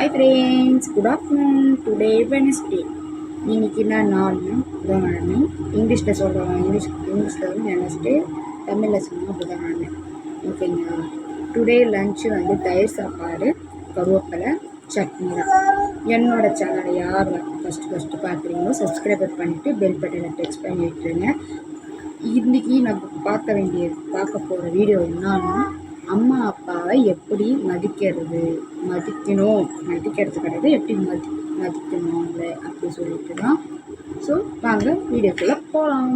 Hi friends, good afternoon. Today Wednesday. இன்னைக்கு நான் புதன்கிழமை. இங்கிலீஷில் சொல்கிறேன். இங்கிலீஷில் வந்து வெனஸ்டே, தமிழில் சொன்னால் புதன்கிழமை. ஓகேங்களா? டுடே லஞ்சு வந்து தயிர் சாப்பாடு, கருவேப்பிலை, சட்னி தான். என்னோடய சேனலை யார் ஃபஸ்ட்டு பார்க்குறீங்களோ சப்ஸ்கிரைபர் பண்ணிவிட்டு பெல் பட்டனை டச் பண்ணி விட்டுருங்க. இன்றைக்கி நம்ம பார்க்க போகிற வீடியோ என்னன்னா, அம்மா அப்பாவை எப்படி மதிக்கிறது கிடையாது, எப்படி மதிக்கணும் அவங்கள அப்படி சொல்லிட்டு தான். ஸோ வாங்க வீடியோக்குள்ளே போகலாம்.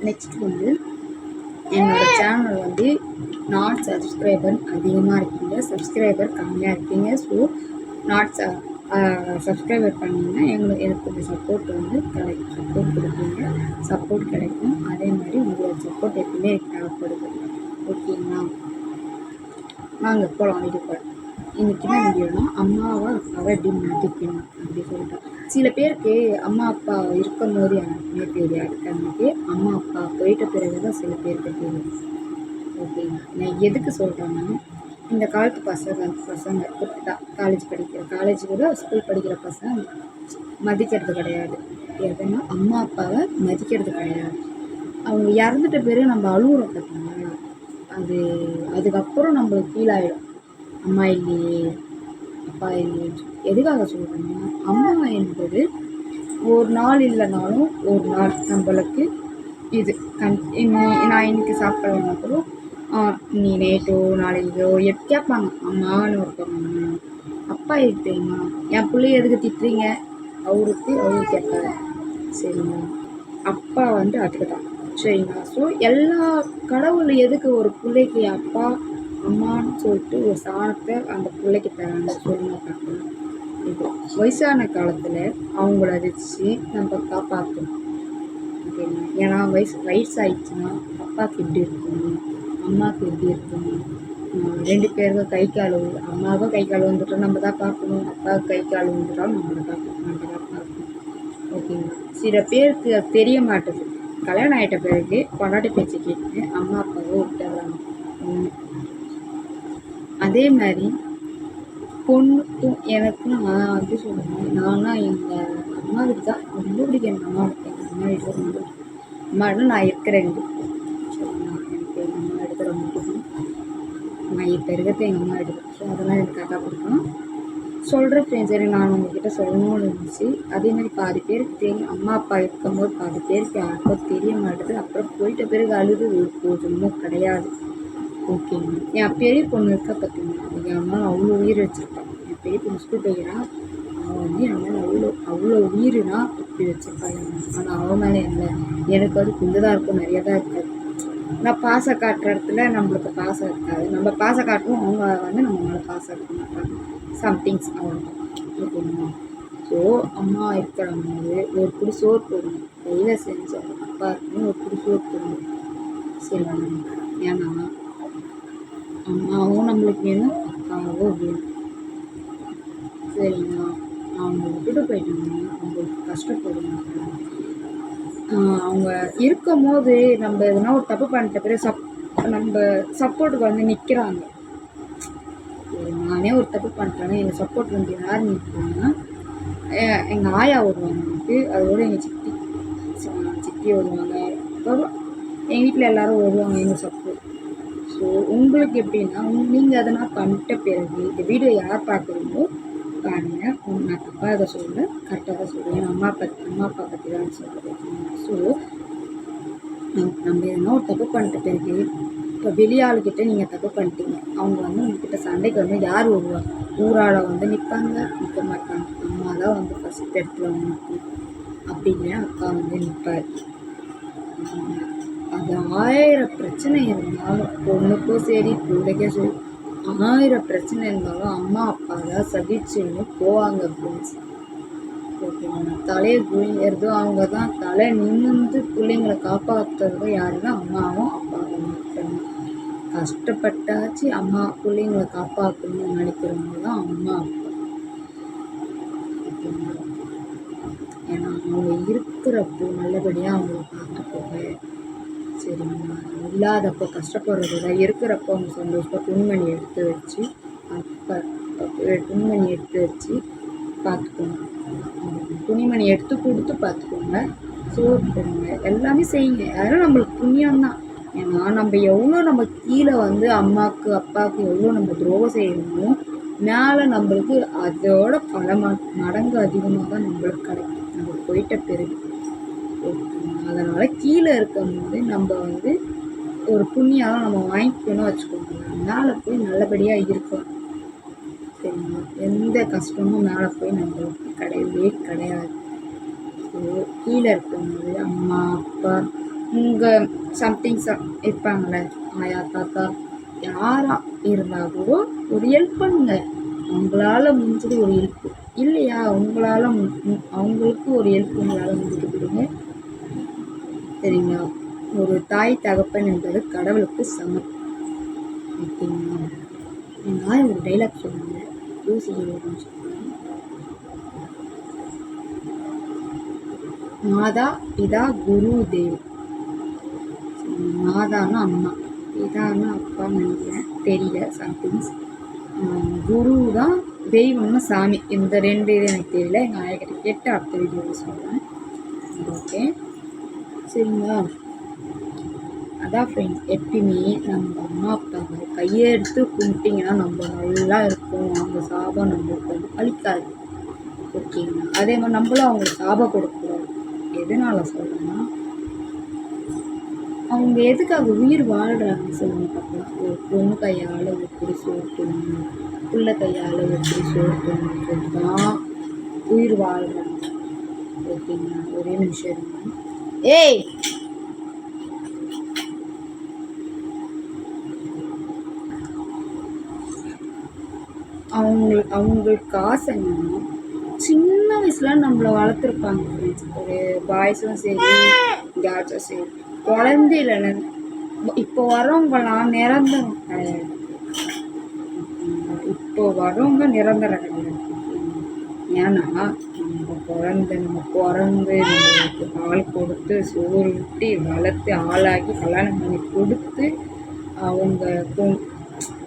நெக்ஸ்ட் வந்து என்னோடய சேனல் வந்து நாட் சப்ஸ்கிரைபர் அதிகமாக இருக்கீங்க, சப்ஸ்கிரைபர் கம்மியாக இருக்கீங்க. ஸோ சப்ஸ்கிரைபர் பண்ணிங்கன்னா எனக்கு கொஞ்சம் சப்போர்ட் வந்து கிடைக்கும், சப்போர்ட் கிடைக்கும். அதே மாதிரி உங்களோட சப்போர்ட் எப்பவுமே எனக்கு தேவைப்படுது. ஓகேங்களா? நாங்கள் போகலாம் வீட்டுக்கு. இன்றைக்கி என்ன வீடியோனா, அம்மாவை எப்படி மதிக்கணும் அப்படி சொல்லிட்டு. சில பேருக்கு அம்மா அப்பா இருக்கும் போது யாருக்குமே தெரியாது, கண்ணுக்கு. அம்மா அப்பா போயிட்ட பிறகு தான் சில பேருக்கு தெரியும். ஓகேங்களா? நான் எதுக்கு சொல்கிறேன்னா, இந்த காலத்து பசங்க காலேஜ் கூட ஸ்கூல் படிக்கிற பசங்க மதிக்கிறது கிடையாது. எதுனா அம்மா அப்பாவை மதிக்கிறது கிடையாது. அவங்க இறந்துட்ட பிறகு நம்ம அழுகுறோம் பார்த்தீங்களா, அதுக்கப்புறம் நம்மளுக்கு ஃபீல் ஆகிடும், அம்மா இல்லையே அப்பா இல்லையே. எதுக்காக சொல்கிறேன்னா, அம்மா என்பது ஒரு நாள் இல்லைனாலும் ஒரு நாள் நம்மளுக்கு இது நான் இன்னைக்கு சாப்பிட்றேன்னா கூட நீ நேற்றோ நாளைக்கோ கேட்பாங்க, அம்மான்னு ஒருத்தவங்க. அப்பா எதுக்கு தெரியுமா? என் பிள்ளைய எதுக்கு திட்டுறீங்க, அவருக்கு கேட்பாரு. சரிங்களா? அப்பா வந்து அதுக்கு தான். சரிங்களா? ஸோ எல்லா கடவுள் எதுக்கு ஒரு பிள்ளைக்கு அப்பா அம்மான்னு சொல்லிட்டு ஒரு சாணத்தை அந்த பிள்ளைக்கு தராங்க சொல்லுங்க பார்க்கலாம். இது வயசான காலத்தில் அவங்கள வச்சு நம்ம காப்பாற்றணும். ஓகேங்களா? ஏன்னா வயசாயிடுச்சுன்னா அப்பாவுக்கு எப்படி இருக்கணும், அம்மாவுக்கு எப்படி இருக்கணும். 2 பேருக்கும் அம்மாவுக்கும் கை கால் வந்துட்டோம் நம்ம தான் பார்க்கணும், அப்பாவுக்கு கை கால் வந்துட்டாலும் நம்ம தான் பார்க்கணும். ஓகேங்களா? சில பேருக்கு அது தெரிய மாட்டேது. கல்யாணம் ஆகிட்ட பிறகு பொண்டாட்டி பேச்சு கேட்டு அம்மா அப்பாவை விட்டுறாங்க. அதே மாதிரி பொண்ணுக்கும் எனக்கும் நான் வந்து சொல்லுவேன், நானா எங்கள் அம்மா வீட்டு தான் ரொம்ப பிடிக்கும். எங்கள் அம்மா வீட்டில் ரொம்ப பிடிக்கும். அம்மாவோட நான் இருக்கிறேன். சரிங்களா? எனக்கு எங்கள் அம்மா எடுத்து ரொம்ப பிடிக்கும். நான் இப்போ இருக்கிறது எங்கள் அம்மா எடுத்து. ஸோ அதெல்லாம் எனக்கு கரெக்டாக பிடிக்கும். சொல்கிறேன் ஃப்ரெண்ட்ஸ், சரி நான் உங்ககிட்ட சொல்லணும்னு இருந்துச்சு. அதேமாதிரி பாதி பேருக்கு தெரியும், அம்மா அப்பா இருக்கும்போது பாதி பேருக்கு யாருக்கும் தெரிய மாட்டேது. அப்புறம் போயிட்ட பிறகு அழுது ஒரு போதுமும் கிடையாது. ஓகேங்க. என் பெரிய பொண்ணு இருக்கா பார்த்தீங்கன்னா, என் அம்மா அவ்வளோ உயிர் வச்சுருப்பான். என் பெரிய பொண்ணு ஸ்கூல் போய்க்கிறான். அவன் வந்து என் மேலே அவ்வளோ உயிர்னா இப்படி வச்சுருப்பாள். ஆனால் அவன் மேலே இல்லை, எனக்கு வந்து கொஞ்சம் தான் இருக்கும், நிறைய தான் இருக்காது. நான் பாசம் காட்டுற இடத்துல நம்மளுக்கு பாசம் இருக்காது, நம்ம பாசம் காட்டுவோம், அவங்க வந்து நம்ம மேலே பாசம் இருக்க மாட்டாங்க. சம்திங்ஸ் அவ்வளோதான். ஓகேங்களா? ஸோ அம்மா இருக்கிறவங்க ஒரு புடி சோறு போடணும், கையில் செஞ்ச அப்பா இருக்கணும், ஒரு புடி சோறு போடணும். சரி, ஏன்னா அம்மாவும் நம்மளுக்கு வேணும், அப்பாவும் வேணும். சரிங்களா? அவங்க விட்டுட்டு போயிட்டாங்கன்னா அவங்களுக்கு கஷ்டப்படுவாங்க. அவங்க இருக்கும் போது நம்ம எதனா ஒரு தப்பு பண்ணிட்ட பிறகு நம்ம சப்போர்ட்டுக்கு வந்து நிற்கிறாங்க. நானே ஒரு தப்பு பண்ணிட்டேன்னா எங்கள் சப்போர்ட் வந்து யார் நிற்கிறாங்கன்னா, எங்கள் ஆயா வருவாங்க எனக்கு, அதோட எங்கள் சித்தி வருவாங்க, எங்கள் வீட்டில் எல்லோரும் வருவாங்க எங்கள் சப்போர்ட். ஸோ உங்களுக்கு எப்படின்னா, நீங்கள் அதெல்லாம் பண்ணிட்ட பிறகு இந்த வீடியோ யார் பார்க்குறீங்களோ பாருங்கள். நான் தப்பாக அதை சொல்ல, கரெக்டாக தான் சொல்கிறேன். அம்மா அப்பா பற்றி தான் சொல்கிறேன். ஸோ நம்ம எதனா ஒரு தப்பு பண்ணிட்ட பிறகு, இப்போ வெளியாளுக்கிட்ட நீங்கள் தப்பு பண்ணிட்டீங்க, அவங்க வந்து உங்ககிட்ட சண்டைக்கு வந்து யார் வருவாங்க? ஊராட வந்து நிற்பாங்க, நிற்க மாட்டாங்க. அம்மா தான் வந்து ஃபஸ்ட் இடத்துல வந்து நிற்கும். அப்படி இல்லையா அப்பா வந்து நிற்பார். அது 1000 பிரச்சனை இருந்தாலும், பொண்ணுக்கும் சரி பிள்ளைக்கும் சரி, 1000 பிரச்சனை இருந்தாலும் அம்மா அப்பா தான் சகிச்சுன்னு போவாங்க ஃப்ரெண்ட்ஸ். ஓகேங்களா? தலையை குழிங்கிறது அவங்க தான். தலை நிமிர்ந்து பிள்ளைங்களை காப்பாற்றுறது யாருன்னா அம்மாவும் அப்பாவும் மட்டும்தான். கஷ்டப்பட்டாச்சு அம்மா பிள்ளைங்களை காப்பாற்றணும்னு நினைக்கிறவங்க தான் அம்மா அப்பா. ஓகேங்களா? ஏன்னா அவங்க இருக்கிறப்போ நல்லபடியாக அவங்கள பார்த்துக்கோங்க. சரிங்களா? இல்லாதப்போ கஷ்டப்படுறத இருக்கிறப்போ அவங்க சந்தோஷமாக துணிமணி எடுத்து வச்சு அப்போ துணிமணி எடுத்து வச்சு பார்த்துக்கோங்க. துணிமணி எடுத்து கொடுத்து பார்த்துக்கோங்க. சோறு போடுங்க, எல்லாமே செய்யுங்க. அதெல்லாம் நம்மளுக்கு புண்ணியம்தான். ஏன்னா நம்ம எவ்வளோ நம்ம கீழே வந்து அம்மாவுக்கு அப்பாவுக்கு எவ்வளோ நம்ம துரோகம் செய்யணுமோ மேலே நம்மளுக்கு அதோட பல மடங்கு அதிகமாக தான் நம்மளுக்கு கிடைக்கும் நம்ம போயிட்ட பிறகு. அதனால் கீழே இருக்கும்போது நம்ம வந்து ஒரு புண்ணியம் நம்ம வாங்கிக்கணும் வச்சுக்கோங்க. மேலே போய் நல்லபடியாக இருக்கும். சரிங்களா? எந்த கஷ்டமும் மேலே போய் நம்மளுக்கு கிடையவே கிடையாது. ஸோ கீழே இருக்கும்போது அம்மா அப்பா உங்கள் சம்திங்ஸ் இருப்பாங்களே, ஆயா தாத்தா யாராக இருந்தால் கூட ஒரு ஹெல்ப் பண்ணுங்க. அவங்களால முடிஞ்சது ஒரு ஹெல்ப் இல்லையா, உங்களால் அவங்களுக்கு ஒரு ஹெல்ப் உங்களால் முடிஞ்சு கொடுங்க. சரிங்களா? ஒரு தாய் தகப்பன் என்பது கடவுளுக்கு சமம். ஓகேங்களா? நான் ஒரு டைலாக் சொல்லுங்க, யோசிக்கிறேன். மாதா பிதா குரு தேவ். மாதான்னா அம்மா, பிதான்னா அப்பா நினைக்கிறேன், தெரியல சம்திங்ஸ். குரு தான், தெய்வம்னா சாமி. இந்த 2 இது எனக்கு தெரியல. எங்கள் ஆயக்கிட்ட கேட்டு அடுத்த வீடியோவில் சொல்கிறேன். ஓகே சரிங்களா? அதான் ஃப்ரெண்ட்ஸ், எப்பயுமே நம்ம அம்மா அப்பாவை கையை எடுத்து கும்பிட்டிங்கன்னா நம்ம நல்லா இருக்கும். அவங்க சாபம் நம்மளுக்கு வந்து அழிக்காது. ஓகேங்களா? அதே மாதிரி நம்மளும் அவங்களுக்கு சாபம் கொடுக்கக்கூடாது. எதனால் சொல்கிறேன்னா, அவங்க எதுக்காக உயிர் வாழ்கிறாங்க சொல்லுங்க பார்க்கலாம். ஒரு பொண்ணு கையால் எப்படி சோர்த்தணும், பிள்ளை கையால் எப்படி சோர்த்தணும்னு சொல்லி தான் உயிர் வாழ்கிறாங்க. ஓகேங்களா? ஒரே நிமிஷம் இருங்க. ஏய், அவங்களுக்கு ஆசை என்னன்னா, சின்ன வயசுல நம்மளை வளர்த்துருப்பாங்க ஃப்ரெண்ட்ஸ். ஒரு பாய்ஸும் சரி கேர்ள்ஸும் சரி, குழந்தையில இப்போ வரவங்கலாம் நிரந்தரம் கிடையாது. இப்போ வரவங்க நிரந்தரம் கிடையாது. ஏன்னா நம்ம பிறந்து நம்மளுக்கு பால் கொடுத்து சோறு ஊட்டி வளர்த்து ஆளாக்கி கல்யாணம் பண்ணி கொடுத்து அவங்க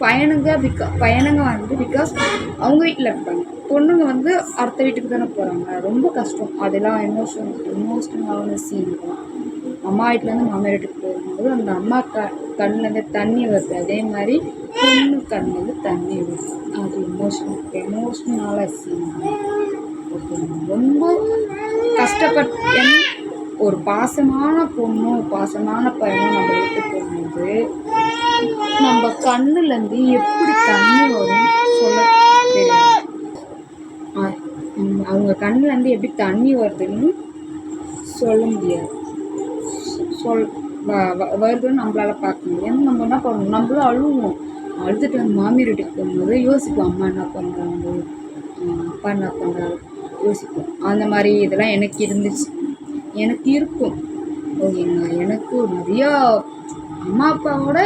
பையனுங்க வந்து பிகாஸ் அவங்க வீட்டில் இருப்பாங்க, பொண்ணுங்க வந்து அடுத்த வீட்டுக்கு தானே போகிறாங்க. ரொம்ப கஷ்டம். அதெல்லாம் எமோஷ்னலான சீன் தான். அம்மா வீட்டிலேருந்து மாமியார் வீட்டுக்கு போகும்போது அந்த அம்மா கண்ணுலேருந்து தண்ணி வருது, அதே மாதிரி பொண்ணு கண்ணுலேருந்து தண்ணி வருது. அது எமோஷ்னலான சீன். ஓகே, ரொம்ப கஷ்டப்பட்டு ஒரு பாசமான பொண்ணும் பாசமான பையனும் நம்ம வீட்டுக்கு போகும்போது நம்ம கண்ணுலேருந்து எப்படி தண்ணி வரும் சொல்ல தெரியாது. அவங்க கண்ணுலேருந்து எப்படி தண்ணி வருதுன்னு சொல்ல முடியாது. வருதுன்னு நம்மளால் பார்க்க முடியாது. நம்ம என்ன பண்ணணும், நம்மளும் அழுவோம். அழுதுட்டு அந்த மாமியார் வீட்டுக்கு போகும்போது யோசிப்போம், அம்மா என்ன பண்ணுறாங்க, அப்பா என்ன பண்ணுறாங்க யோசிப்போம். அந்த மாதிரி இதெல்லாம் எனக்கு இருந்துச்சு, எனக்கு இருக்கும். ஓகேங்களா? எனக்கு நிறையா அம்மா அப்பாவோட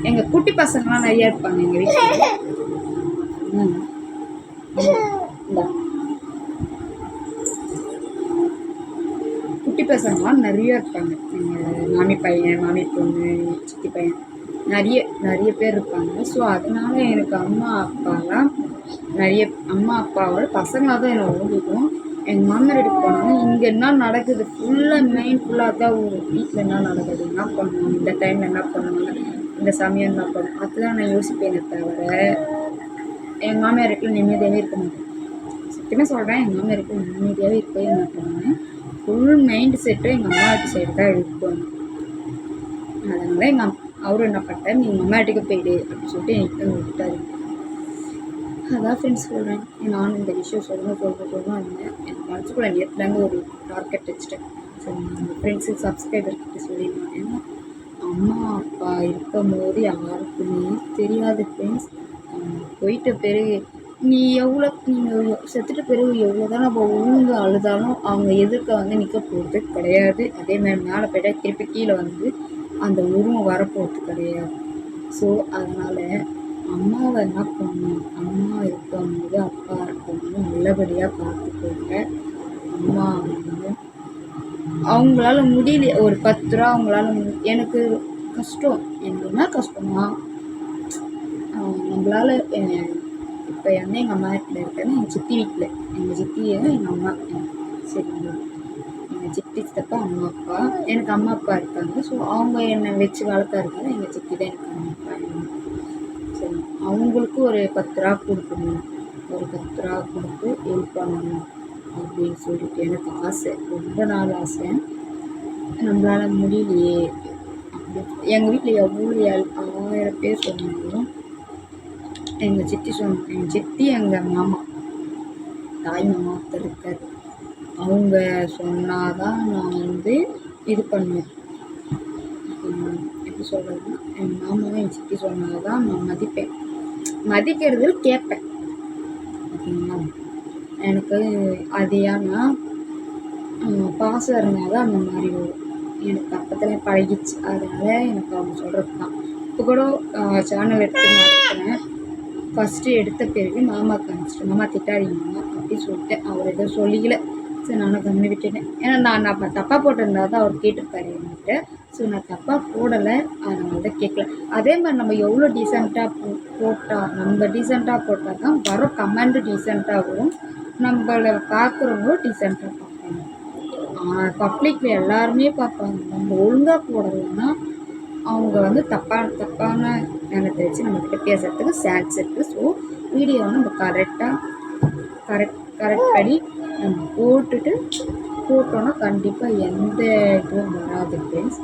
எங்கள் குட்டி பசங்களாம் நிறையா இருப்பாங்க எங்கள் வீட்டில். குட்டி பசங்களாம் நிறையா இருப்பாங்க. எங்கள் மாமி பையன், மாமி பொண்ணு, சித்தி பையன், நிறைய பேர் இருப்பாங்க. ஸோ அதனால எனக்கு அம்மா அப்பாவோட பசங்களாக தான் எனக்கு ஓடிக்கும். எங்கள் மாமனார் வீட்டுக்கு போனாலும் இங்கே என்ன நடக்குது ஃபுல்லாக தான் வீட்டில் என்ன நடக்குது, என்ன பண்ணணும், இந்த டைமில் என்ன பண்ணுவாங்க, இந்த சமயம் என்ன பண்ணணும், அதுதான் நான் யோசிப்பேனே தவிர எங்கள் மாமியார் வீட்டில் நிம்மதியாகவே இருக்க மாட்டேன். சத்தியமாக சொல்கிறேன், எங்கள் மாமியார் வீட்டில் நிம்மதியாகவே இருக்கவே மாட்டாங்க. ஃபுல் மைண்ட் செட்டும் எங்கள் அம்மா வீட்டு சைடு தான் இருக்கும். அதனால் அவரும் என்ன பண்ணிட்டார், நீங்கள் அம்மா வீட்டுக்கு போயிடு அப்படின்னு சொல்லிட்டு எனக்கு விட்டாரு. அதான் ஃப்ரெண்ட்ஸ் சொல்கிறேன். நானும் இந்த விஷயம் சொல்லணும் இருந்தேன். எனக்கு மனசுக்குள்ளே நேற்றுலேருந்து ஒரு டார்கெட் வச்சுட்டேன். சரி, நம்ம ஃப்ரெண்ட்ஸுக்கு சப்ஸ்கிரைபர்கிட்ட சொல்லிடலாம். ஏன்னா அம்மா அப்பா இருக்கும் போது யாருக்குமே தெரியாது ஃப்ரெண்ட்ஸ். போயிட்ட பிறகு நீங்கள் செத்துட்ட பிறகு எவ்வளோ தான் நம்ம ஊங்க அழுதாலும் அவங்க எதிர்க்க வந்து நிற்க போகிறது கிடையாது. அதே மாதிரி மேலே போய்ட்டா திருப்பி கீழே வந்து அந்த உருவம் வரப்போகிறது கிடையாது. ஸோ அதனால் அம்மாவை என்ன பண்ணணும், அம்மா இருக்கும்போது அப்பா இருக்கும்போது நல்லபடியாக பார்த்துக்கோங்க. அம்மா வந்து அவங்களால முடியல, ஒரு 10 ரூபா அவங்களால எனக்கு கஷ்டம். எனக்கு என்ன கஷ்டமா, நம்மளால் இப்போ வந்து எங்கள் அம்மா வீட்டில் இருக்கிறது எங்கள் சித்தி வீட்டில், எங்கள் சித்தியும் எங்கள் அம்மா சரிங்களா. எங்கள் சித்தி சித்தப்பா அம்மா அப்பா, எனக்கு அம்மா அப்பா இருக்காங்க. ஸோ அவங்க என்னை வச்சு வளர்க்கறதுனால எங்கள் சித்தி தான் எனக்கு அம்மா அப்பா. சரி, அவங்களுக்கு ஒரு 10 ரூபா கொடுக்கணும், ஒரு 10 ரூபா கொடுத்து ஹெல்ப் பண்ணணும் அப்படின்னு சொல்லிட்டு எனக்கு ஆசை, ரொம்ப நாள் ஆசை. நம்மளால் முடியலையே அப்படி. எங்கள் வீட்டில் எவ்வளோ 1000 பேர் சொன்னாலும் எங்கள் சித்தி எங்கள் மாமா, தாய் மாமா ஒருத்தர் இருக்கார், அவங்க சொன்னாதான் நான் வந்து இது பண்ணுவேன். எப்படி சொல்கிறதுன்னா, என் மாமாவும் என் சித்தி சொன்னாதான் நான் மதிப்பேன், மதிக்கிறது கேட்பேன். ஓகேங்களா. எனக்கு அது ஏன்னா பாசம் இருந்தால் தான் அந்த மாதிரி வரும். எனக்கு பக்கத்தில் பழகிடுச்சு, அதனால் எனக்கு அவங்க சொல்கிறது தான். இப்போ கூட சேனல் எடுத்து நடத்துகிறேன். ஃபஸ்ட்டு எடுத்த பிறகு மாமாவுக்கு அனுப்பிச்சிட்டேன், மாமா திட்டாதீங்க அப்படின்னு சொல்லிட்டேன். அவர் எதுவும் சொல்லிக்கல, சரி நானும் கம்மி விட்டுட்டேன். ஏன்னா நான் தப்பாக போட்டிருந்தா தான் அவர் கேட்டுருப்பாரு என்கிட்ட. ஸோ நான் தப்பாக போடலை, அதனால தான் கேட்கல. அதே மாதிரி நம்ம எவ்வளோ டீசெண்டாக போட்டால், நம்ம டீசெண்டாக போட்டால் தான் வர கமெண்ட் டீசெண்டாக வரும், நம்மளை பார்க்குறவங்களும் டீசெண்டாக பார்ப்பாங்க. பப்ளிக்கில் எல்லாருமே பார்ப்பாங்க. நம்ம ஒழுங்காக போடலைன்னா அவங்க வந்து தப்பான எண்ணத்தை வச்சு நம்மக்கிட்ட பேசுகிறதுக்கு சான்ஸ் இருக்குது. ஸோ வீடியோவை நம்ம கரெக்ட் படி நம்ம போட்டோன்னா கண்டிப்பாக எந்த இதுவும் வராது ஃப்ரெண்ட்ஸ்.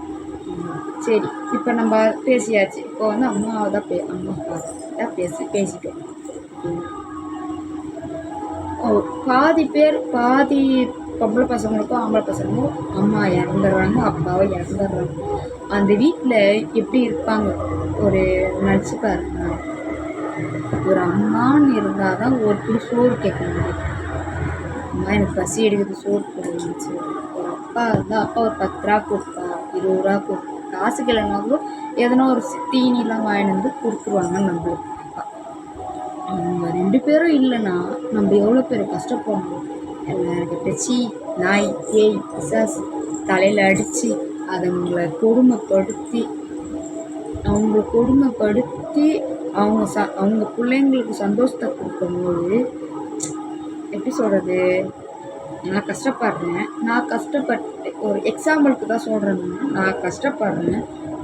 சரி, இப்போ நம்ம பேசியாச்சு. இப்போ வந்து அம்மாவை தான் அம்மா அப்பா தான் பேசிட்டோம். பாதி பொம்பளை பசங்களுக்கும் ஆம்பளை பசங்களுக்கும் அம்மா இறந்துடுறாங்க, அப்பாவை இறந்துடுறாங்க. அந்த வீட்டில் எப்படி இருப்பாங்க ஒரு நினச்சி பாருங்க. ஒரு அம்மான்னு இருந்தால் தான் ஒரு புடி சோறு கேட்க முடியும். அம்மா எனக்கு பசி எடுக்குது சோறு போடுச்சு. ஒரு அப்பா இருந்தால் அப்பா ஒரு 10 ரூபா கொடுப்பா, 20 ரூபா கொடுப்பா, காசு கிளனாலும் எதனா ஒரு தீனிலாம் வாங்கிட்டு வந்து கொடுத்துருவாங்க நம்மளுக்கு. அவங்க 2 பேரும் இல்லைன்னா நம்ம எவ்வளோ பேர் கஷ்டப்படணும். எல்லாருக்கிட்ட சீ நாய் பேய் பிசாசு தலையில் அடித்து அவங்கள கொடுமைப்படுத்தி அவங்க பிள்ளைங்களுக்கு சந்தோஷத்தை கொடுக்கும்போது எப்படி சொல்கிறது, நான் கஷ்டப்பட்டு ஒரு எக்ஸாம்பிளுக்கு தான் சொல்கிறேன்னா,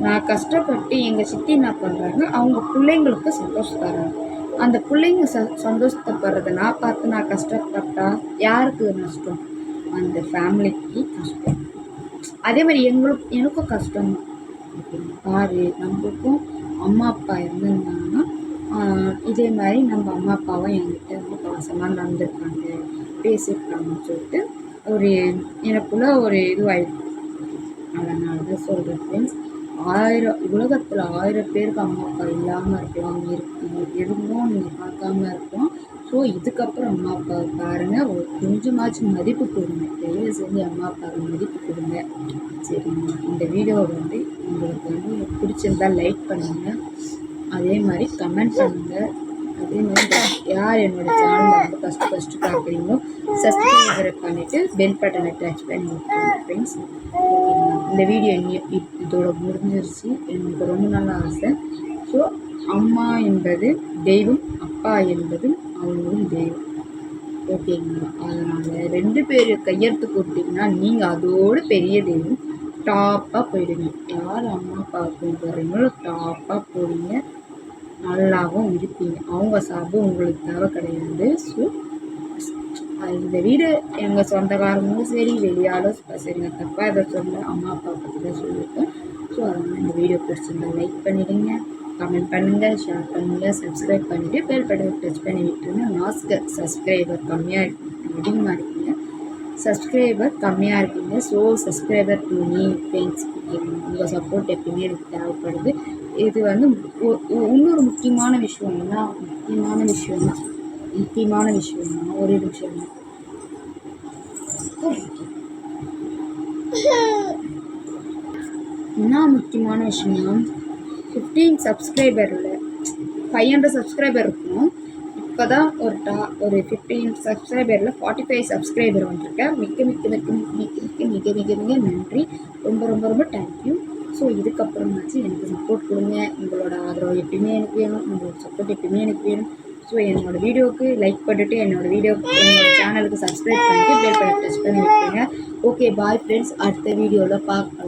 நான் கஷ்டப்பட்டு எங்கள் சித்தி என்ன பண்ணுறாங்க, அவங்க பிள்ளைங்களுக்கு சந்தோஷம் தராங்க. அந்த பிள்ளைங்க சந்தோஷப்படுறத நான் பார்த்து நான் கஷ்டப்பட்டா யாருக்கு நஷ்டம்? அந்த ஃபேமிலிக்கு கஷ்டம். அதே மாதிரி எனக்கும் கஷ்டம் பாரு. நம்மளுக்கும் அம்மா அப்பா இருந்திருந்தாங்கன்னா இதே மாதிரி நம்ம அம்மா அப்பாவும் என்கிட்ட வந்து பாசமாக நடந்துருக்காங்க, பேசியிருக்காங்கன்னு சொல்லிட்டு ஒரு எனக்குள்ள ஒரு இதுவாயிடும். அதனால தான் சொல்கிறேன் ஃப்ரெண்ட்ஸ், உலகத்தில் 1000 பேருக்கு அம்மா அப்பா இல்லாமல் இருக்கலாம், இருந்தும் நீங்கள் பார்க்காம இருக்கலாம். ஸோ இதுக்கப்புறம் அம்மா அப்பாவை பாருங்கள், ஒரு கொஞ்சமாச்சும் மதிப்பு கொடுங்க, தயவு செஞ்சு அம்மா அப்பாவுக்கு மதிப்பு கொடுங்க. சரிங்களா. இந்த வீடியோவை வந்து உங்களுக்கு வந்து பிடிச்சிருந்தால் லைக் பண்ணுங்கள், அதே மாதிரி கமெண்ட் பண்ணுங்கள். அதே மாதிரி யார் என்னோடய சேனலில் வந்து ஃபஸ்ட்டு பார்க்குறீங்களோ சப்ஸ்கிரைபரை பண்ணிவிட்டு பெல் பட்டனை டச் பண்ணி விட்டுருங்க ஃப்ரெண்ட்ஸ். இந்த வீடியோ இதோட முடிஞ்சிருச்சு. எனக்கு ரொம்ப நல்ல ஆசை. ஸோ அம்மா என்பது தெய்வம், அப்பா என்பதும் அவங்களும் தெய்வம். ஓகேங்களா. அதனால் 2 பேர் கையெழுத்து கொடுத்தீங்கன்னா நீங்கள் அதோடு பெரிய தெய்வம், டாப்பாக போயிடுங்க. யார் அம்மா அப்பா போகிறீங்களோ டாப்பாக போடுங்க, நல்லாவும் இருப்பீங்க. அவங்க சார்பும் உங்களுக்கு தேவை கிடையாது. ஸோ இந்த வீடு எங்கள் சொந்தக்காரங்களும் சரி வெளியாலும் சரிங்க, தப்பாக எதை சொல்ல அம்மா அப்பா பற்றி தான் சொல்லியிருக்கேன். ஸோ அதனால் இந்த வீடியோ பிடிச்சிருந்தா லைக் பண்ணிவிடுங்க, கமெண்ட் பண்ணுங்கள், ஷேர் பண்ணுங்கள், சப்ஸ்கிரைப் பண்ணிவிட்டு பெல் பட்டன் டச் பண்ணி விட்டுருங்க. சப்ஸ்கிரைபர் கம்மியாக அதிகமாக இருக்கீங்க, so subscriber to me friends. உங்கள் சப்போர்ட் எப்பயுமே எனக்கு தேவைப்படுது. இது வந்து இன்னொரு முக்கியமான விஷயம்னா ஒரு நிமிஷம் என்ன முக்கியமான விஷயம்னா 15 சப்ஸ்கிரைபரில் 500 சப்ஸ்கிரைபர் இருக்கணும். இப்போ தான் ஒரு 15 சப்ஸ்கிரைபரில் 45 சப்ஸ்கிரைபர் வந்திருக்கேன். மிக நன்றி. ரொம்ப தேங்க்யூ. ஸோ இதுக்கப்புறமாச்சு எனக்கு சப்போர்ட் கொடுங்க. உங்களோட ஆதரவு எப்பயுமே எனக்கு வேணும், உங்களோட சப்போர்ட் எப்பயுமே எனக்கு வேணும். ஸோ என்னோடய வீடியோவுக்கு லைக் பண்ணிட்டு என்னோடய சேனலுக்கு சப்ஸ்கிரைப் பண்ணிவிட்டு பெல் பட்டன் ப்ரெஸ் பண்ணி விட்டுருங்க. ஓகே பாய் ஃப்ரெண்ட்ஸ், அடுத்த வீடியோவில் பார்க்கலாம்.